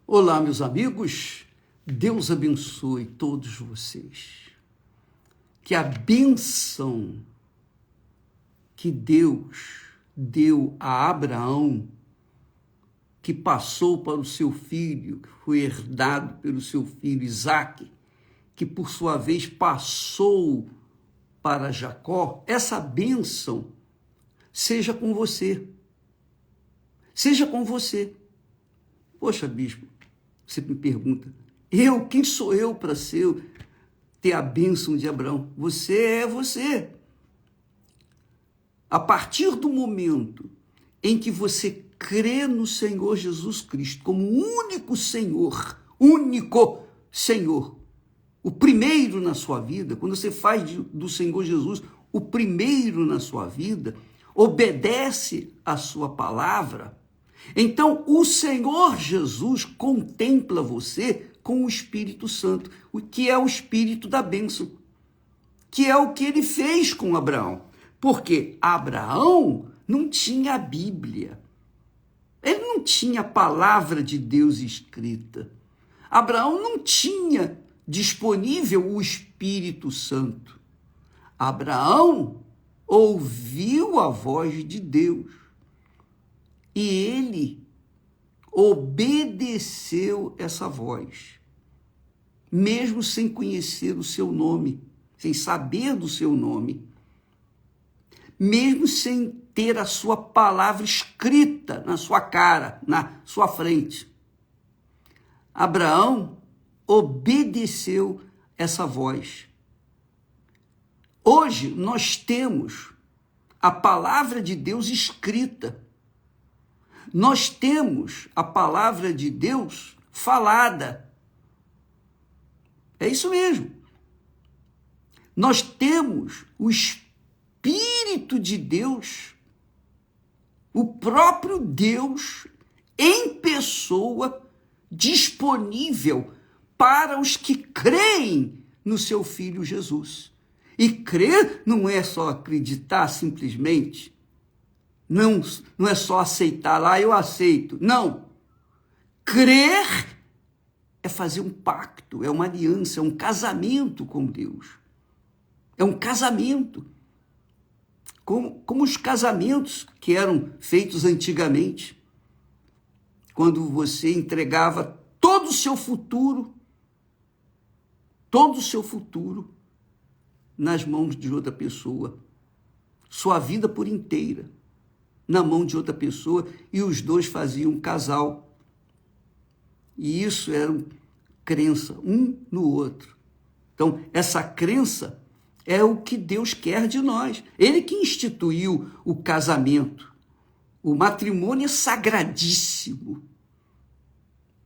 Olá, meus amigos, Deus abençoe todos vocês. Que a bênção que Deus deu a Abraão, que passou para o seu filho, que foi herdado pelo seu filho Isaque, que por sua vez passou para Jacó, essa bênção seja com você. Seja com você. Poxa, bispo, você me pergunta, quem sou eu para ter a bênção de Abraão? Você é você. A partir do momento em que você crê no Senhor Jesus Cristo como único Senhor, o primeiro na sua vida, quando você faz do Senhor Jesus o primeiro na sua vida, obedece a sua palavra, então o Senhor Jesus contempla você com o Espírito Santo, o que é o Espírito da bênção, que é o que ele fez com Abraão. Porque Abraão não tinha a Bíblia, ele não tinha a palavra de Deus escrita. Abraão não tinha disponível o Espírito Santo. Abraão ouviu a voz de Deus e ele obedeceu essa voz, mesmo sem conhecer o seu nome, sem saber do seu nome, mesmo sem ter a sua palavra escrita na sua cara, na sua frente. Abraão obedeceu essa voz. Hoje nós temos a palavra de Deus escrita. Nós temos a palavra de Deus falada. É isso mesmo. Nós temos o Espírito de Deus, o próprio Deus em pessoa, disponível para os que creem no seu Filho Jesus. E crer não é só acreditar simplesmente, não é só aceitar lá, eu aceito. Não. Crer é fazer um pacto, é uma aliança, é um casamento com Deus. É um casamento. Como os casamentos que eram feitos antigamente, quando você entregava todo o seu futuro nas mãos de outra pessoa, sua vida por inteira na mão de outra pessoa, e os dois faziam um casal. E isso era crença, um no outro. Então, essa crença é o que Deus quer de nós. Ele que instituiu o casamento. O matrimônio é sagradíssimo.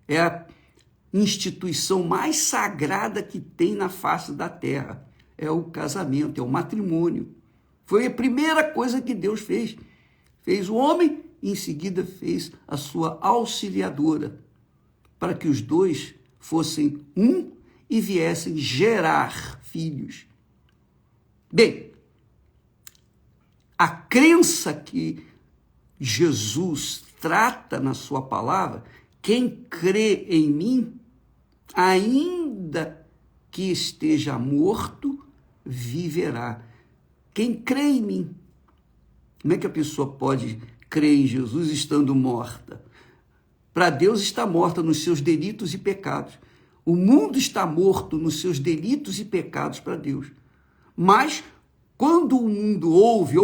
É a instituição mais sagrada que tem na face da terra. É o casamento, é o matrimônio. Foi a primeira coisa que Deus fez. Fez o homem e em seguida fez a sua auxiliadora, para que os dois fossem um e viessem gerar filhos. Bem, a crença que Jesus trata na sua palavra, quem crê em mim, ainda que esteja morto, viverá. Quem crê em mim. Como é que a pessoa pode crer em Jesus estando morta? Para Deus está morta nos seus delitos e pecados. O mundo está morto nos seus delitos e pecados para Deus. Mas quando o mundo ouve,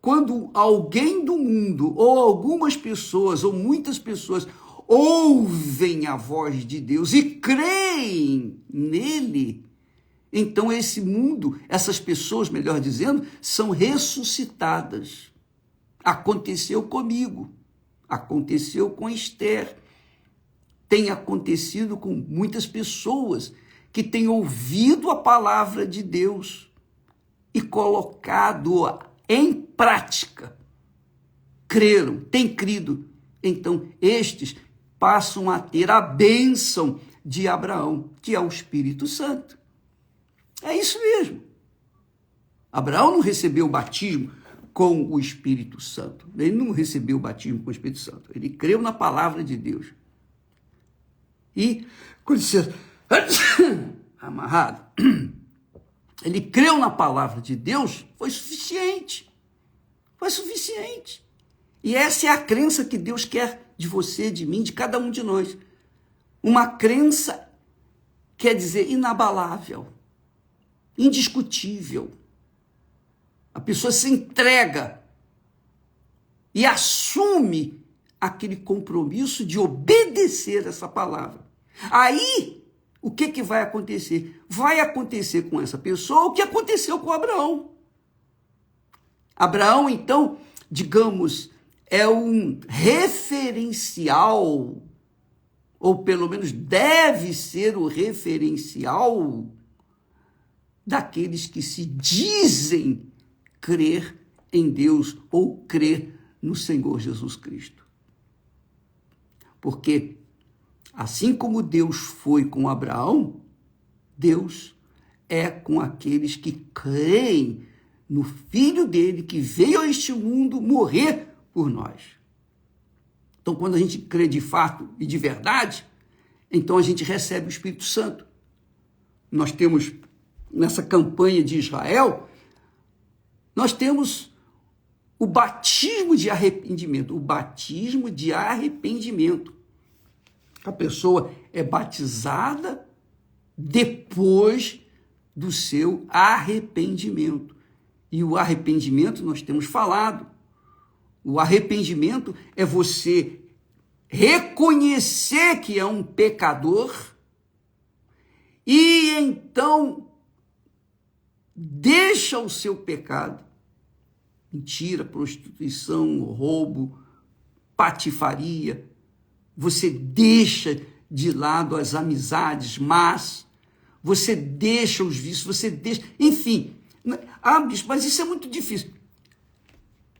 quando alguém do mundo, ou algumas pessoas, ou muitas pessoas, ouvem a voz de Deus e creem nele, então esse mundo, essas pessoas, melhor dizendo, são ressuscitadas. Aconteceu comigo, aconteceu com Esther, tem acontecido com muitas pessoas que têm ouvido a palavra de Deus e colocado-a em prática. Creram, têm crido. Então, estes passam a ter a bênção de Abraão, que é o Espírito Santo. É isso mesmo. Abraão não recebeu o batismo com o Espírito Santo. Ele não recebeu o batismo com o Espírito Santo. Ele creu na palavra de Deus. E, com licença, amarrado, ele creu na palavra de Deus, foi suficiente. Foi suficiente. E essa é a crença que Deus quer de você, de mim, de cada um de nós. Uma crença quer dizer inabalável, indiscutível. A pessoa se entrega e assume aquele compromisso de obedecer essa palavra. Aí, o que vai acontecer? Vai acontecer com essa pessoa o que aconteceu com Abraão. Abraão, então, digamos, é um referencial, ou pelo menos deve ser o referencial daqueles que se dizem crer em Deus ou crer no Senhor Jesus Cristo. Porque, assim como Deus foi com Abraão, Deus é com aqueles que creem no Filho dele, que veio a este mundo morrer por nós. Então, quando a gente crê de fato e de verdade, então a gente recebe o Espírito Santo. Nós temos, nessa campanha de Israel, nós temos o batismo de arrependimento. O batismo de arrependimento. A pessoa é batizada depois do seu arrependimento. E o arrependimento, nós temos falado, o arrependimento é você reconhecer que é um pecador e então deixa o seu pecado, mentira, prostituição, roubo, patifaria, você deixa de lado as amizades más, você deixa os vícios, você deixa, enfim. Bispo, mas isso é muito difícil.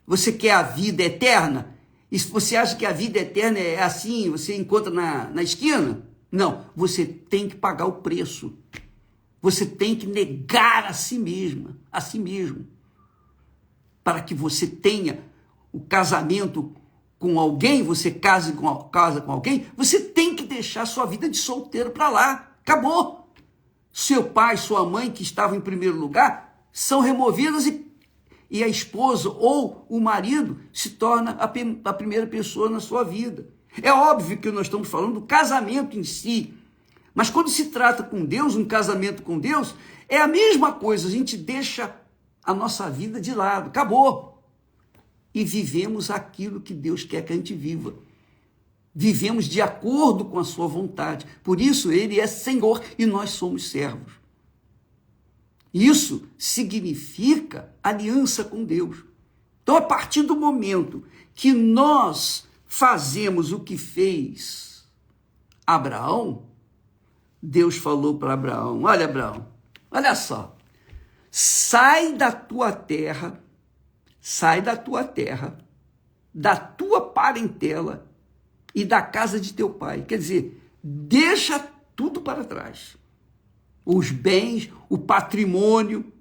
Você quer a vida eterna? E se você acha que a vida eterna é assim, você encontra na esquina? Não, você tem que pagar o preço. Você tem que negar a si mesmo, para que você tenha o casamento com alguém, você casa com alguém, você tem que deixar sua vida de solteiro para lá. Acabou. Seu pai, sua mãe, que estavam em primeiro lugar, são removidas e a esposa ou o marido se torna a primeira pessoa na sua vida. É óbvio que nós estamos falando do casamento em si, mas quando se trata com Deus, um casamento com Deus, é a mesma coisa, a gente deixa a nossa vida de lado, acabou. E vivemos aquilo que Deus quer que a gente viva. Vivemos de acordo com a sua vontade. Por isso, Ele é Senhor e nós somos servos. Isso significa aliança com Deus. Então, a partir do momento que nós fazemos o que fez Abraão, Deus falou para Abraão, olha Abraão, olha só, sai da tua terra, da tua parentela e da casa de teu pai. Quer dizer, deixa tudo para trás. Os bens, o patrimônio,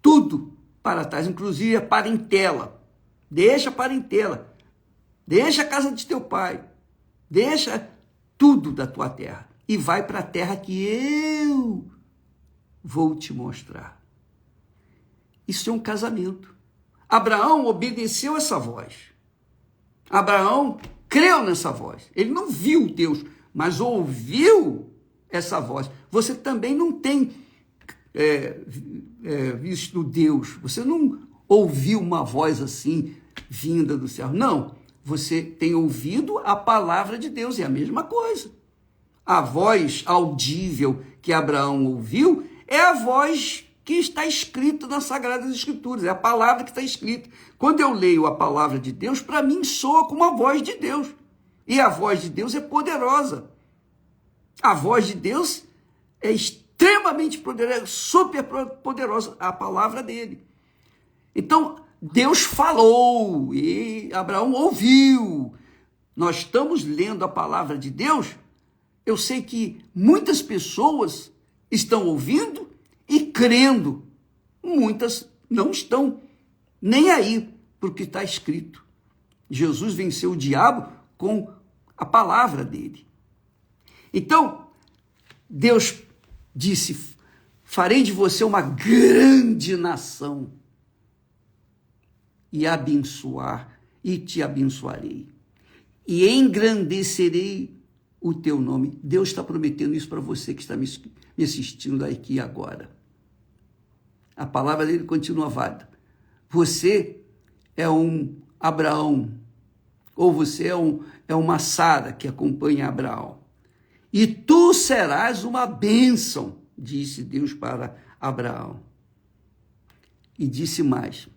tudo para trás, inclusive a parentela. Deixa a parentela, deixa a casa de teu pai, deixa tudo da tua terra e vai para a terra que eu vou te mostrar. Isso é um casamento. Abraão obedeceu essa voz. Abraão creu nessa voz. Ele não viu Deus, mas ouviu essa voz. Você também não tem visto Deus. Você não ouviu uma voz assim, vinda do céu. Não, você tem ouvido a palavra de Deus. É a mesma coisa. A voz audível que Abraão ouviu é a voz que está escrita nas Sagradas Escrituras. É a palavra que está escrita. Quando eu leio a palavra de Deus, para mim soa como a voz de Deus. E a voz de Deus é poderosa. A voz de Deus é extremamente poderosa, super poderosa, a palavra dele. Então, Deus falou e Abraão ouviu. Nós estamos lendo a palavra de Deus. Eu sei que muitas pessoas estão ouvindo e crendo. Muitas não estão nem aí para o que está escrito. Jesus venceu o diabo com a palavra dele. Então, Deus disse: farei de você uma grande nação e te abençoarei e engrandecerei o teu nome. Deus está prometendo isso para você que está me assistindo aqui agora. A palavra dele continua válida. Você é um Abraão, ou você é uma Sara que acompanha Abraão. E tu serás uma bênção, disse Deus para Abraão. E disse mais: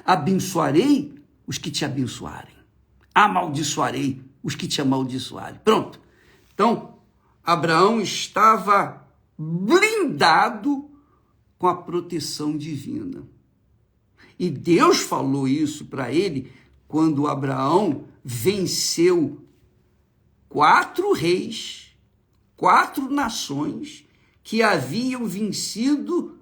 abençoarei os que te abençoarem, amaldiçoarei os que te amaldiçoarem. Pronto. Então, Abraão estava blindado com a proteção divina. E Deus falou isso para ele quando Abraão venceu 4 reis, 4 nações que haviam vencido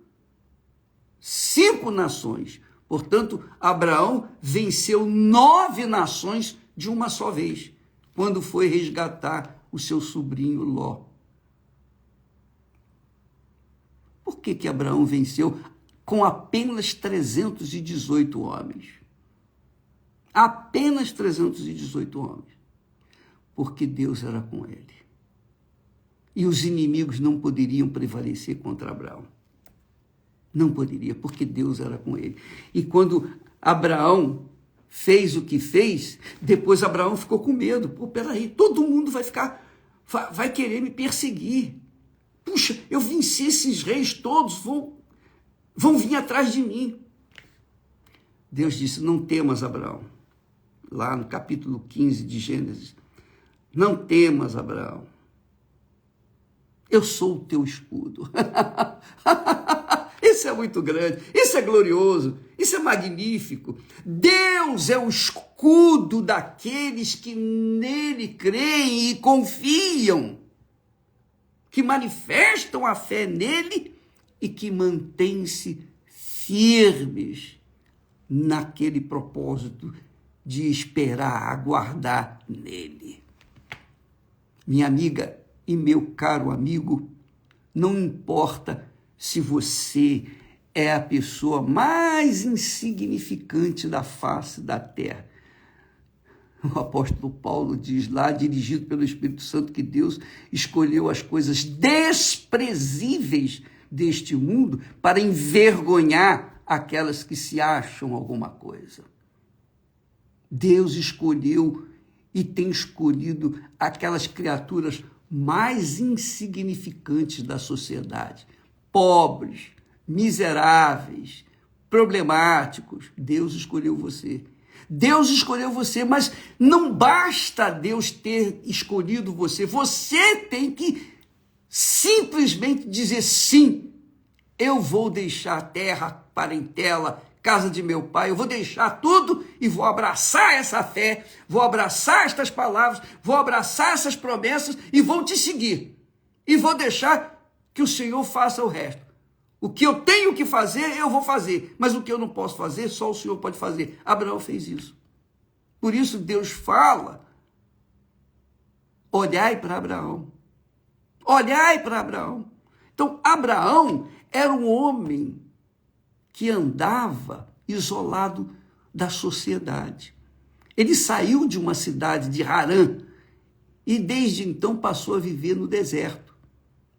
5 nações. Portanto, Abraão venceu 9 nações de uma só vez, quando foi resgatar o seu sobrinho Ló. Por que Abraão venceu com apenas 318 homens? Apenas 318 homens. Porque Deus era com ele. E os inimigos não poderiam prevalecer contra Abraão. Não poderia, porque Deus era com ele. E quando Abraão fez o que fez, depois Abraão ficou com medo. Pô, peraí, todo mundo vai querer me perseguir. Puxa, eu venci esses reis todos, vão vir atrás de mim. Deus disse: não temas, Abraão. Lá no capítulo 15 de Gênesis. Não temas, Abraão. Eu sou o teu escudo. Isso é muito grande, isso é glorioso, isso é magnífico. Deus é o escudo daqueles que nele creem e confiam, que manifestam a fé nele e que mantêm-se firmes naquele propósito de esperar, aguardar nele. Minha amiga e meu caro amigo, não importa se você é a pessoa mais insignificante da face da terra. O apóstolo Paulo diz lá, dirigido pelo Espírito Santo, que Deus escolheu as coisas desprezíveis deste mundo para envergonhar aquelas que se acham alguma coisa. Deus escolheu e tem escolhido aquelas criaturas mais insignificantes da sociedade, pobres, miseráveis, problemáticos. Deus escolheu você. Deus escolheu você, mas não basta Deus ter escolhido você. Você tem que simplesmente dizer sim. Eu vou deixar terra, parentela, casa de meu pai, eu vou deixar tudo e vou abraçar essa fé, vou abraçar estas palavras, vou abraçar essas promessas e vou te seguir. E vou deixar que o Senhor faça o resto. O que eu tenho que fazer, eu vou fazer. Mas o que eu não posso fazer, só o Senhor pode fazer. Abraão fez isso. Por isso Deus fala: olhai para Abraão. Olhai para Abraão. Então, Abraão era um homem que andava isolado da sociedade. Ele saiu de uma cidade de Harã e desde então passou a viver no deserto.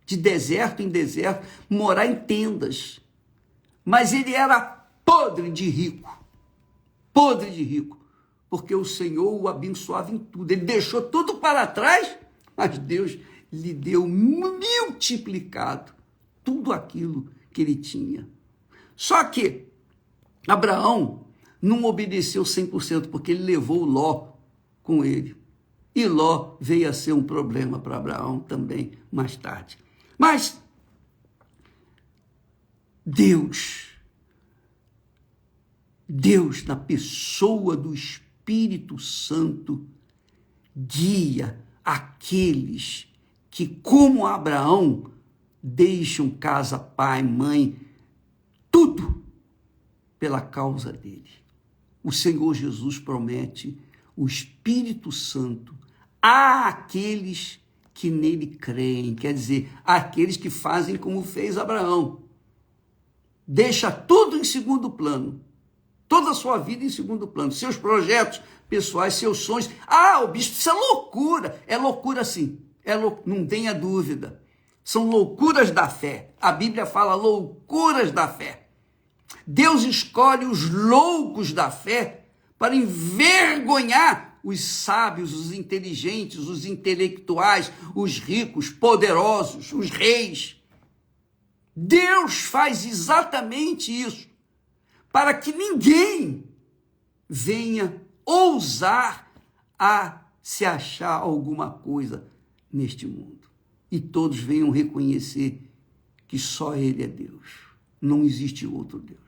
De deserto em deserto, morar em tendas. Mas ele era podre de rico, porque o Senhor o abençoava em tudo. Ele deixou tudo para trás, mas Deus lhe deu multiplicado tudo aquilo que ele tinha. Só que Abraão não obedeceu 100%, porque ele levou Ló com ele. E Ló veio a ser um problema para Abraão também mais tarde. Mas Deus, na pessoa do Espírito Santo, guia aqueles que, como Abraão, deixam casa, pai, mãe, tudo pela causa dele. O Senhor Jesus promete o Espírito Santo àqueles que nele creem, quer dizer, aqueles que fazem como fez Abraão. Deixa tudo em segundo plano, toda a sua vida em segundo plano, seus projetos pessoais, seus sonhos. O bispo, isso é loucura sim, não tenha dúvida. São loucuras da fé. A Bíblia fala loucuras da fé. Deus escolhe os loucos da fé para envergonhar os sábios, os inteligentes, os intelectuais, os ricos, poderosos, os reis. Deus faz exatamente isso para que ninguém venha ousar a se achar alguma coisa neste mundo. E todos venham reconhecer que só Ele é Deus. Não existe outro Deus.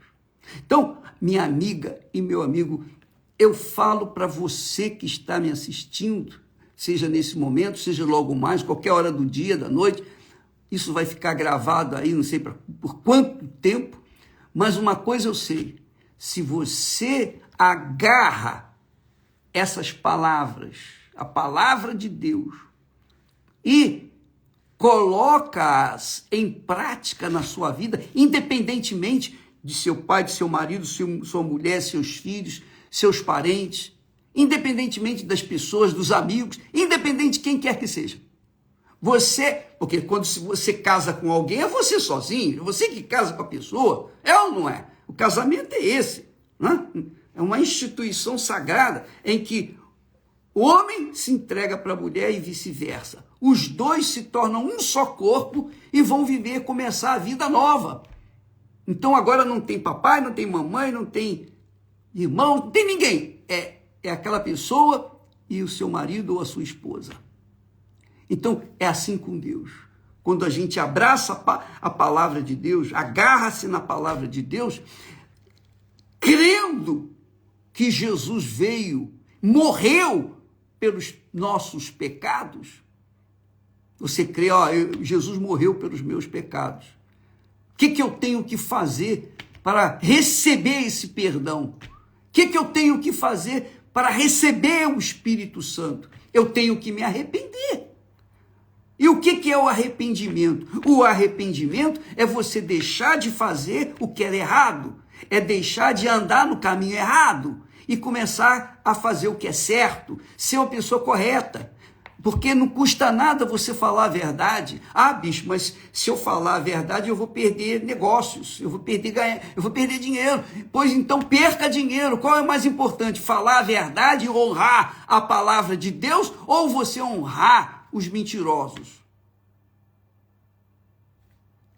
Então, minha amiga e meu amigo, eu falo para você que está me assistindo, seja nesse momento, seja logo mais, qualquer hora do dia, da noite, isso vai ficar gravado aí, não sei por quanto tempo, mas uma coisa eu sei, se você agarra essas palavras, a palavra de Deus, e coloca-as em prática na sua vida, independentemente de seu pai, de seu marido, sua mulher, seus filhos, seus parentes, independentemente das pessoas, dos amigos, independente de quem quer que seja. Porque quando você casa com alguém, é você sozinho, é você que casa com a pessoa, é ou não é? O casamento é esse, né? É uma instituição sagrada em que o homem se entrega para a mulher e vice-versa. Os dois se tornam um só corpo e vão viver, começar a vida nova. Então agora não tem papai, não tem mamãe, não tem irmão, não tem ninguém. É aquela pessoa e o seu marido ou a sua esposa. Então é assim com Deus. Quando a gente abraça a palavra de Deus, agarra-se na palavra de Deus, crendo que Jesus veio, morreu pelos nossos pecados. Você crê, Jesus morreu pelos meus pecados. O que eu tenho que fazer para receber esse perdão? O que eu tenho que fazer para receber o Espírito Santo? Eu tenho que me arrepender. E o que é o arrependimento? O arrependimento é você deixar de fazer o que era errado, é deixar de andar no caminho errado e começar a fazer o que é certo, ser uma pessoa correta. Porque não custa nada você falar a verdade. Bicho, mas se eu falar a verdade, eu vou perder negócios, eu vou perder dinheiro. Pois então perca dinheiro. Qual é mais importante? Falar a verdade e honrar a palavra de Deus ou você honrar os mentirosos?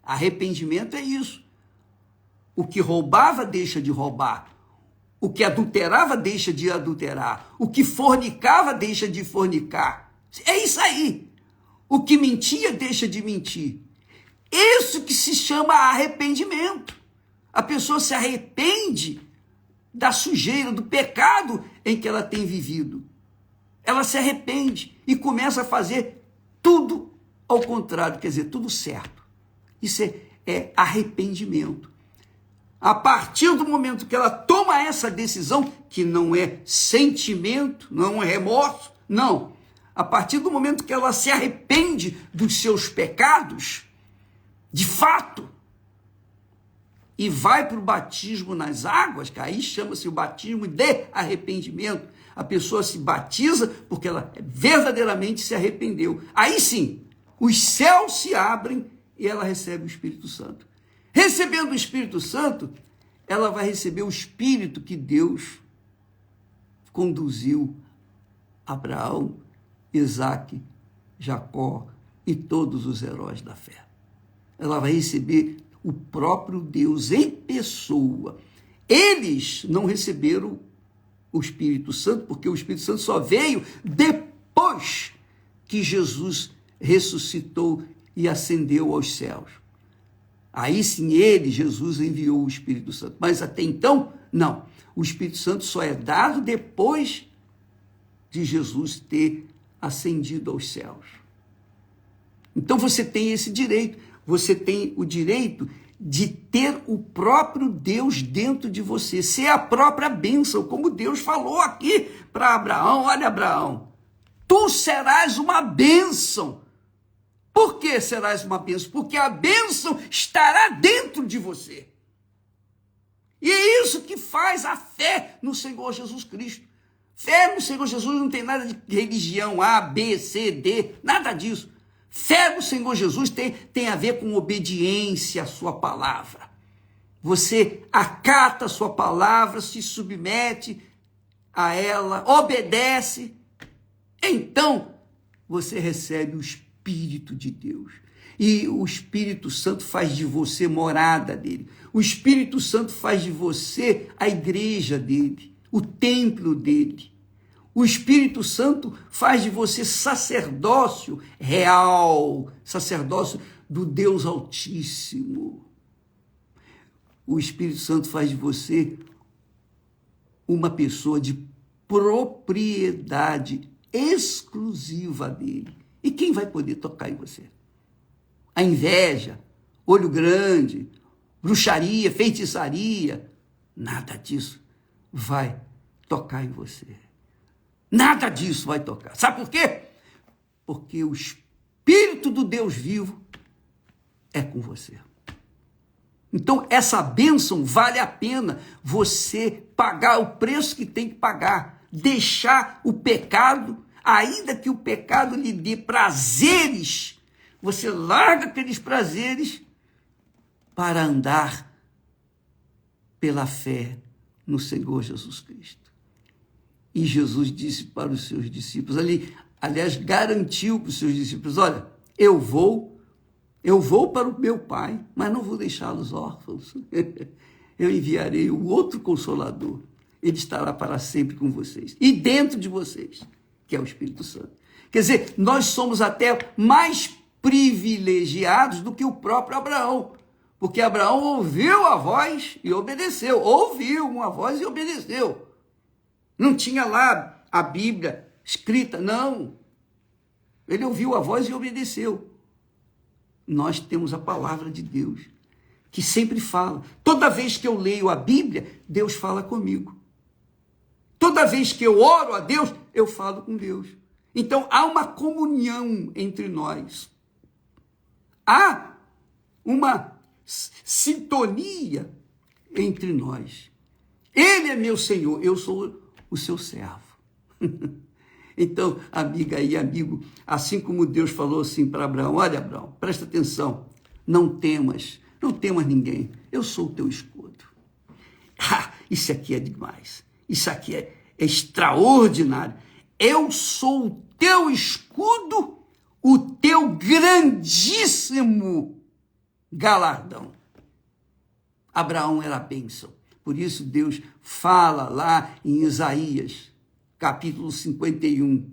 Arrependimento é isso. O que roubava deixa de roubar. O que adulterava deixa de adulterar. O que fornicava deixa de fornicar. É isso aí. O que mentia deixa de mentir. Isso que se chama arrependimento. A pessoa se arrepende da sujeira, do pecado em que ela tem vivido. Ela se arrepende e começa a fazer tudo ao contrário, quer dizer, tudo certo. Isso é arrependimento. A partir do momento que ela toma essa decisão, que não é sentimento, não é remorso, não. A partir do momento que ela se arrepende dos seus pecados, de fato, e vai para o batismo nas águas, que aí chama-se o batismo de arrependimento, a pessoa se batiza porque ela verdadeiramente se arrependeu. Aí sim, os céus se abrem e ela recebe o Espírito Santo. Recebendo o Espírito Santo, ela vai receber o Espírito que Deus conduziu Abraão, Isaque, Jacó e todos os heróis da fé. Ela vai receber o próprio Deus em pessoa. Eles não receberam o Espírito Santo, porque o Espírito Santo só veio depois que Jesus ressuscitou e ascendeu aos céus. Aí sim, Jesus enviou o Espírito Santo. Mas até então, não. O Espírito Santo só é dado depois de Jesus ter ascendido aos céus. Então você tem esse direito. Você tem o direito de ter o próprio Deus dentro de você. Ser a própria bênção, como Deus falou aqui para Abraão. Olha, Abraão, tu serás uma bênção. Por que serás uma bênção? Porque a bênção estará dentro de você. E é isso que faz a fé no Senhor Jesus Cristo. Fé no Senhor Jesus não tem nada de religião A, B, C, D, nada disso. Fé no Senhor Jesus tem a ver com obediência à sua palavra. Você acata a sua palavra, se submete a ela, obedece. Então, você recebe o Espírito de Deus. E o Espírito Santo faz de você morada dele. O Espírito Santo faz de você a igreja dele, o templo dele. O Espírito Santo faz de você sacerdócio real, sacerdócio do Deus Altíssimo. O Espírito Santo faz de você uma pessoa de propriedade exclusiva dele. E quem vai poder tocar em você? A inveja, olho grande, bruxaria, feitiçaria, nada disso vai tocar em você. Nada disso vai tocar. Sabe por quê? Porque o Espírito do Deus vivo é com você. Então, essa bênção vale a pena você pagar o preço que tem que pagar, deixar o pecado, ainda que o pecado lhe dê prazeres, você larga aqueles prazeres para andar pela fé no Senhor Jesus Cristo. E Jesus disse para os seus discípulos, aliás, garantiu para os seus discípulos, olha, eu vou para o meu Pai, mas não vou deixá-los órfãos. Eu enviarei o outro Consolador. Ele estará para sempre com vocês. E dentro de vocês, que é o Espírito Santo. Quer dizer, nós somos até mais privilegiados do que o próprio Abraão. Porque Abraão ouviu a voz e obedeceu. Ouviu uma voz e obedeceu. Não tinha lá a Bíblia escrita, não. Ele ouviu a voz e obedeceu. Nós temos a palavra de Deus, que sempre fala. Toda vez que eu leio a Bíblia, Deus fala comigo. Toda vez que eu oro a Deus, eu falo com Deus. Então, há uma comunhão entre nós. Há uma sintonia entre nós. Ele é meu Senhor, eu sou o seu servo. Então, amiga e amigo, assim como Deus falou assim para Abraão, olha, Abraão, presta atenção, não temas ninguém, eu sou o teu escudo. Isso aqui é demais, isso aqui é extraordinário. Eu sou o teu escudo, o teu grandíssimo galardão. Abraão era a bênção, por isso Deus fala lá em Isaías, capítulo 51,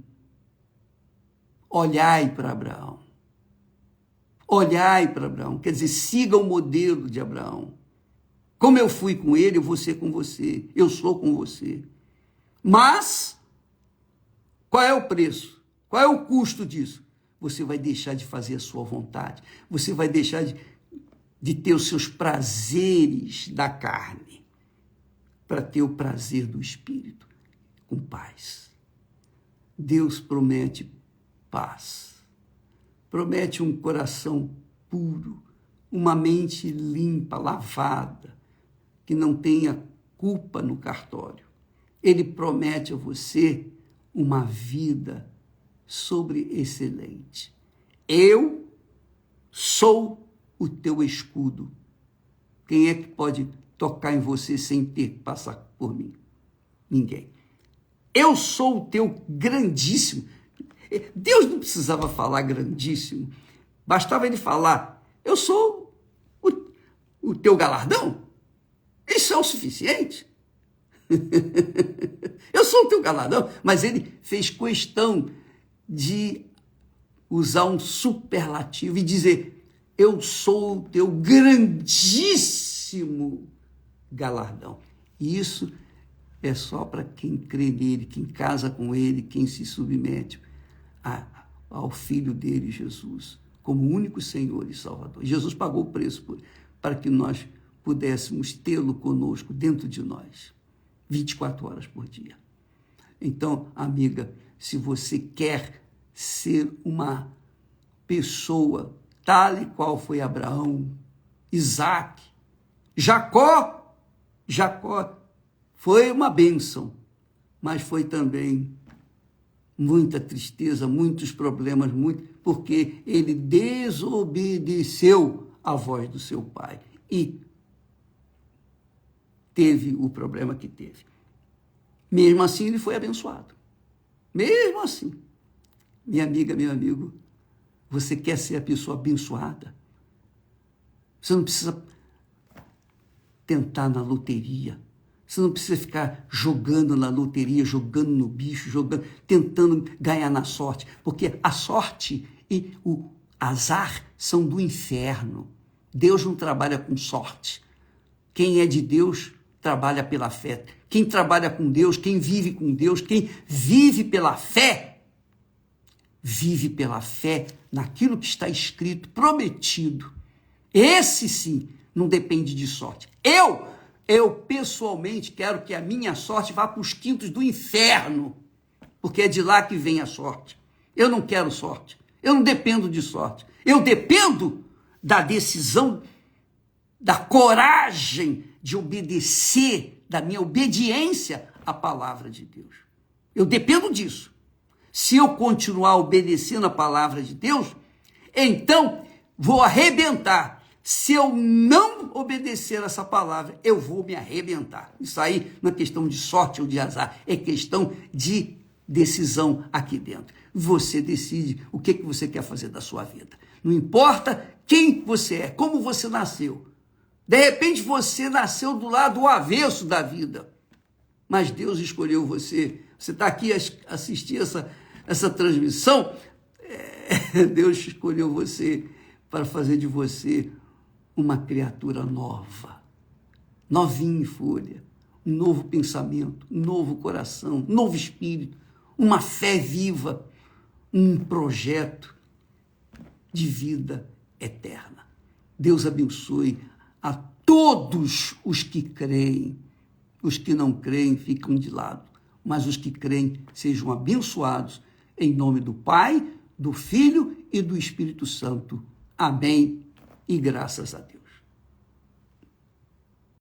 olhai para Abraão. Olhai para Abraão, quer dizer, siga o modelo de Abraão. Como eu fui com ele, eu vou ser com você. Eu sou com você. Mas, qual é o preço? Qual é o custo disso? Você vai deixar de fazer a sua vontade. Você vai deixar de ter os seus prazeres da carne para ter o prazer do Espírito. Com paz. Deus promete paz. Promete um coração puro, uma mente limpa, lavada, que não tenha culpa no cartório. Ele promete a você uma vida sobreexcelente. Eu sou o teu escudo. Quem é que pode tocar em você sem ter que passar por mim? Ninguém. Eu sou o teu grandíssimo. Deus não precisava falar grandíssimo. Bastava ele falar, eu sou o teu galardão. Isso é o suficiente. Eu sou o teu galardão. Mas ele fez questão de usar um superlativo e dizer, eu sou o teu grandíssimo galardão. E isso é só para quem crê nele, quem casa com ele, quem se submete ao Filho dele, Jesus, como único Senhor e Salvador. Jesus pagou o preço para que nós pudéssemos tê-lo conosco dentro de nós, 24 horas por dia. Então, amiga, se você quer ser uma pessoa, tal e qual foi Abraão, Isaac, Jacó. Jacó foi uma bênção, mas foi também muita tristeza, muitos problemas, porque ele desobedeceu à voz do seu pai e teve o problema que teve. Mesmo assim, ele foi abençoado. Mesmo assim. Minha amiga, meu amigo, você quer ser a pessoa abençoada? Você não precisa tentar na loteria. Você não precisa ficar jogando na loteria, jogando no bicho, tentando ganhar na sorte, porque a sorte e o azar são do inferno. Deus não trabalha com sorte. Quem é de Deus trabalha pela fé. Quem trabalha com Deus, quem vive com Deus, quem vive pela fé naquilo que está escrito, prometido. Esse sim não depende de sorte. Eu pessoalmente quero que a minha sorte vá para os quintos do inferno, porque é de lá que vem a sorte. Eu não quero sorte, eu não dependo de sorte, eu dependo da decisão, da coragem de obedecer, da minha obediência à palavra de Deus. Eu dependo disso. Se eu continuar obedecendo a palavra de Deus, então vou arrebentar. Se eu não obedecer essa palavra, eu vou me arrebentar. Isso aí não é questão de sorte ou de azar, é questão de decisão aqui dentro. Você decide o que você quer fazer da sua vida. Não importa quem você é, como você nasceu. De repente você nasceu do lado avesso da vida, mas Deus escolheu você. Você está aqui a assistir essa transmissão, Deus escolheu você para fazer de você uma criatura nova, novinha em folha, um novo pensamento, um novo coração, um novo espírito, uma fé viva, um projeto de vida eterna. Deus abençoe a todos os que creem. Os que não creem ficam de lado, mas os que creem sejam abençoados em nome do Pai, do Filho e do Espírito Santo. Amém. E graças a Deus.